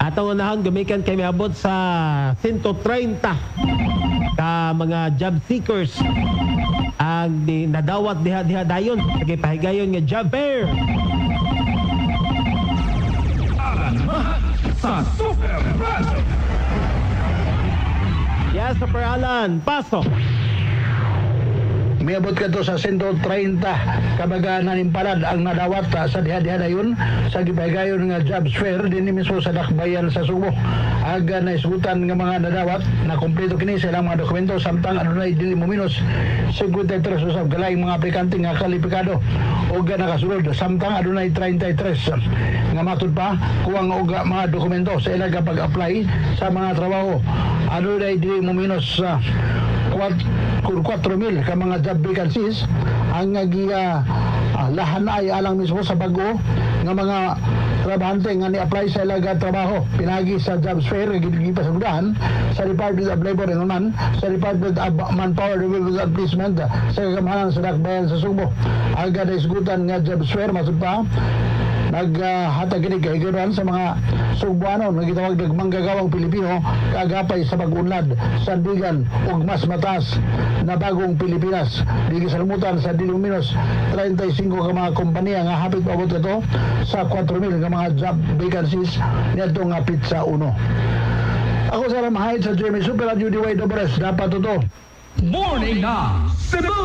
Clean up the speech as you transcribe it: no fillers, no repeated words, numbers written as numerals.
Atong unahon gumikan kay miabot sa 130 ka mga job seekers ang nadawat diha dayon sa pahigayon nga job fair. Sa Super Radio. Yes, Super Alan, pasok. Miabot ka to sa 130 kabaga nanimpalad ang nadawat sa diha-diha dayon sa gipahigayon nga jobs fair dinhi mismo sa Dakbayan sa Subo. Aga na isgutan nga mga nadawat na kumpleto kini sa ilang mga dokumento samtang adunay dili mominos 53 usab galaing mga aplikante nga kalipikado ug nakasulod samtang adunay 33 nga matud pa kuwang og mga dokumento sa ilang pag-apply sa mga trabaho. Adunay dili mominos 4,000 ka mga job vacancies ang lahan ay alang mismo sa bago nga mga trabahante nga ni-apply sa ilaga trabaho pinagi sa jobs fair gipasugdahan sa Department of Labor and Human sa Department of Manpower Development and Placement sa kagamahalan sa Dakbayan sa Subo. Aga na isgutan nga jobs fair masud pa naghatag kini kahigayon sa mga Subuano nga gitawag ng manggagawang Pilipino kagapay sa pag-unlad sandigan ug mas mataas na bagong Pilipinas. Di gisalmutan sa dili menos 35 ka mga kompanya nga hapit paabot kato sa 4,000 ka mga job vacancies nito nga Pizza Uno. Ako sa Ramahid sa Jimmy Super Radio DY Dobres dapat to. Morning na Cebu.